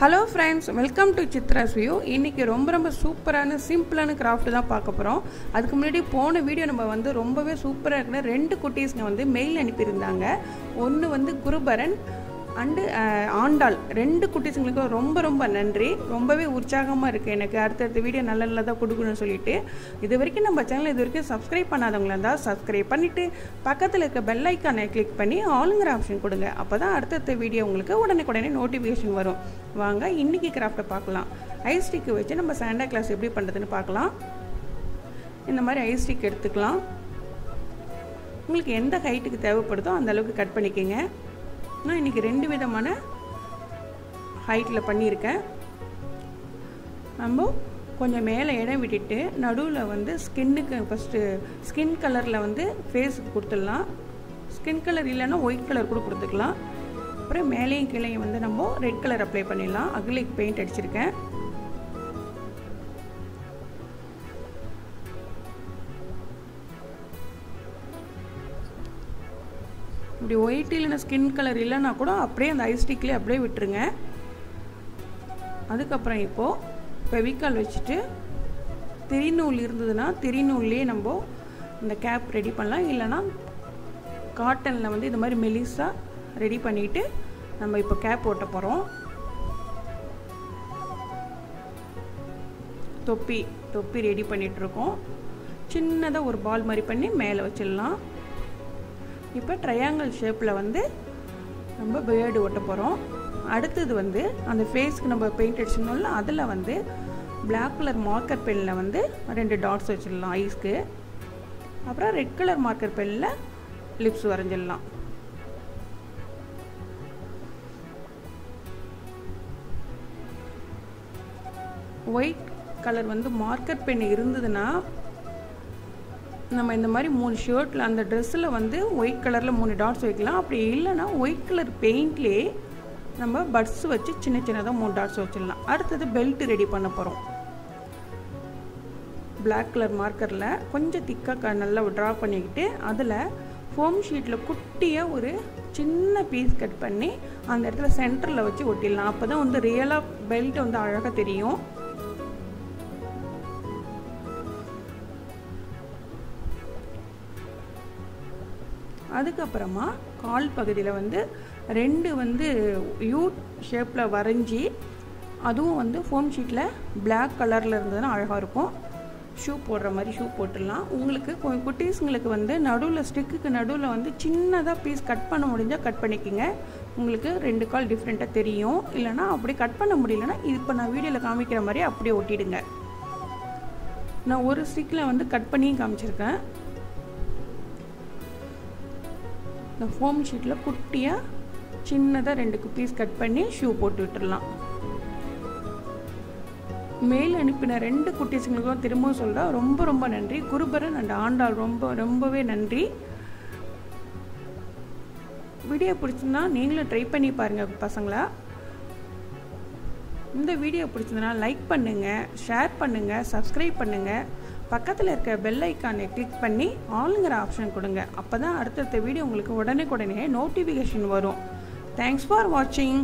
Hello friends, welcome to Chitra's View. இன்னைக்கு ரொம்ப சூப்பரான சிம்பிளான கிராஃப்ட் தான் பார்க்க போறோம். அதுக்கு முன்னாடி போன வீடியோ நம்ம வந்து ரொம்பவே சூப்பரா இருக்கிற ரெண்டு குட்டீஸ்ங்க வந்து மெயில் அனுப்பி இருந்தாங்க. ஒன்னு வந்து குருபரன் அண்ட் ஆண்டாள் ரெண்டு குட்டீஸ்ங்களுக்கு ரொம்ப நன்றி. ரொம்பவே உற்சாகமா இருக்கு எனக்கு அடுத்த வீடியோ நல்லதா கொடுக்கணும்னு சொல்லிட்டு. இதுவரைக்கும் நம்ம சேனலை இதுவரைக்கும் சப்ஸ்கிரைப் பண்ணாதவங்களா இருந்தா சப்ஸ்கிரைப் பண்ணிட்டு பக்கத்துல இருக்க பெல் ஐகானை கிளிக் பண்ணி ஆல்ங்கிற ஆப்ஷன் கொடுங்க. அப்பதான் அடுத்த வீடியோ உங்களுக்கு உடனே நோட்டிஃபிகேஷன் வரும். வாங்க இன்னைக்கு கிராஃப்ட்டை பார்க்கலாம். ஐஸ் ஸ்டிக் வச்சு நம்ம சாண்டா கிளாஸ் எப்படி பண்றதுன்னு பார்க்கலாம். இந்த மாதிரி ஐஸ் ஸ்டிக் எடுத்துக்கலாம். உங்களுக்கு எந்த ஹைட்டுக்கு தேவைப்படுதோ அந்த அளவுக்கு கட் பண்ணிக்கங்க. நான் இன்னைக்கு ரெண்டு விதமான ஹைட்ல பண்ணியிருக்கேன். நம்ம கொஞ்சம் மேலே இடம் விட்டுட்டு நடுவில் வந்து ஸ்கின்னுக்கு ஃபஸ்ட்டு ஸ்கின் கலரில் வந்து ஃபேஸுக்கு கொடுத்துடலாம். ஸ்கின் கலர் இல்லைன்னா ஒயிட் கலர் கூட கொடுத்துக்கலாம். அப்புறம் மேலேயும் கீழேயும் வந்து நம்ம ரெட் கலர் அப்ளை பண்ணிடலாம். அக்ரிலிக் பெயிண்ட் அடிச்சிருக்கேன். இப்படி ஒயிட் இல்லைன்னா ஸ்கின் கலர் இல்லைன்னா கூட அப்படியே அந்த ஐஸ் ஸ்டிக்லேயே அப்படியே விட்டுருங்க. அதுக்கப்புறம் இப்போது ஃபெவிகால் வச்சுட்டு திரிநூல் இருந்ததுன்னா திரிநூல்லையே நம்ம இந்த கேப் ரெடி பண்ணலாம். இல்லைன்னா காட்டனில் வந்து இந்த மாதிரி மெலிசாக ரெடி பண்ணிவிட்டு நம்ம இப்போ கேப் ஓட்ட போகிறோம். தொப்பி ரெடி பண்ணிகிட்ருக்கோம். சின்னதாக ஒரு பால் மாதிரி பண்ணி மேலே வச்சிடலாம். இப்போ ட்ரையாங்கிள் ஷேப்பில் வந்து நம்ம பியர்டு ஓட்ட போகிறோம். அடுத்தது வந்து அந்த ஃபேஸ்க்கு நம்ம பெயிண்ட் அடிச்சிடணும்ல, அதில் வந்து பிளாக் கலர் மார்க்கர் பெனில் வந்து 2 டாட்ஸ் வச்சிடலாம் ஐஸ்க்கு. அப்புறம் ரெட் கலர் மார்க்கர் பெனில் லிப்ஸ் வரைஞ்சிடலாம். ஒயிட் கலர் வந்து மார்க்கர் பென் இருந்ததுன்னா நம்ம இந்த மாதிரி 3 ஷர்ட்டில் அந்த ட்ரெஸ்ஸில் வந்து ஒயிட் கலரில் 3 டாட்ஸ் வைக்கலாம். அப்படி இல்லைன்னா ஒயிட் கலர் பெயிண்ட்லேயே நம்ம பட்ஸ் வச்சு சின்னதாக 3 டாட்ஸ் வச்சிடலாம். அடுத்தது பெல்ட் ரெடி பண்ண போகிறோம். பிளாக் கலர் மார்க்கரில் கொஞ்சம் திக்காக நல்லா ட்ரா பண்ணிக்கிட்டு அதில் ஃபோம் ஷீட்டில் குட்டியாக ஒரு சின்ன பீஸ் கட் பண்ணி அந்த இடத்துல சென்டரில் வச்சு ஒட்டிடலாம். அப்போ தான் வந்து ரியலாக பெல்ட் வந்து அழகாக தெரியும். அதுக்கப்புறமா கால் பகுதியில் வந்து 2 வந்து யூ ஷேப்பில் வரைஞ்சி அதுவும் வந்து ஃபோம் ஷீட்டில் பிளாக் கலரில் இருந்ததுன்னா அழகாக இருக்கும். ஷூ போடுற மாதிரி ஷூ போட்டுடலாம். உங்களுக்கு குட்டீஸுங்களுக்கு வந்து நடுவில் ஸ்டிக்குக்கு நடுவில் வந்து சின்னதாக பீஸ் கட் பண்ண முடிஞ்சால் கட் பண்ணிக்கோங்க. உங்களுக்கு 2 கால் டிஃப்ரெண்ட்டாக தெரியும். இல்லைனா அப்படி கட் பண்ண முடியலன்னா இப்போ நான் வீடியோவில் காமிக்கிற மாதிரி அப்படியே ஒட்டிடுங்க. நான் ஒரு ஸ்டிக்கில் வந்து கட் பண்ணியும் காமிச்சிருக்கேன். இந்த ஃபோம் ஷீட்டில் குட்டியாக சின்னதாக 2 பீஸ் கட் பண்ணி ஷூ போட்டு விட்டுடலாம். மெயில் அனுப்பின 2 குட்டீஸுங்களுக்கும் திரும்பவும் சொல்கிறேன் ரொம்ப நன்றி. குருபரன் அண்ட் ஆண்டாள் ரொம்பவே நன்றி. வீடியோ பிடிச்சிருந்தா நீங்களும் ட்ரை பண்ணி பாருங்கள் பசங்களா. இந்த வீடியோ பிடிச்சிருந்தனா லைக் பண்ணுங்கள், ஷேர் பண்ணுங்கள், சப்ஸ்கிரைப் பண்ணுங்கள். பக்கத்தில் இருக்க பெல் ஐக்கானை கிளிக் பண்ணி ஆளுங்கிற ஆப்ஷன் கொடுங்க. அப்போ தான் அடுத்தடுத்த வீடியோ உங்களுக்கு உடனே நோட்டிஃபிகேஷன் வரும். தேங்க்ஸ் ஃபார் வாட்சிங்.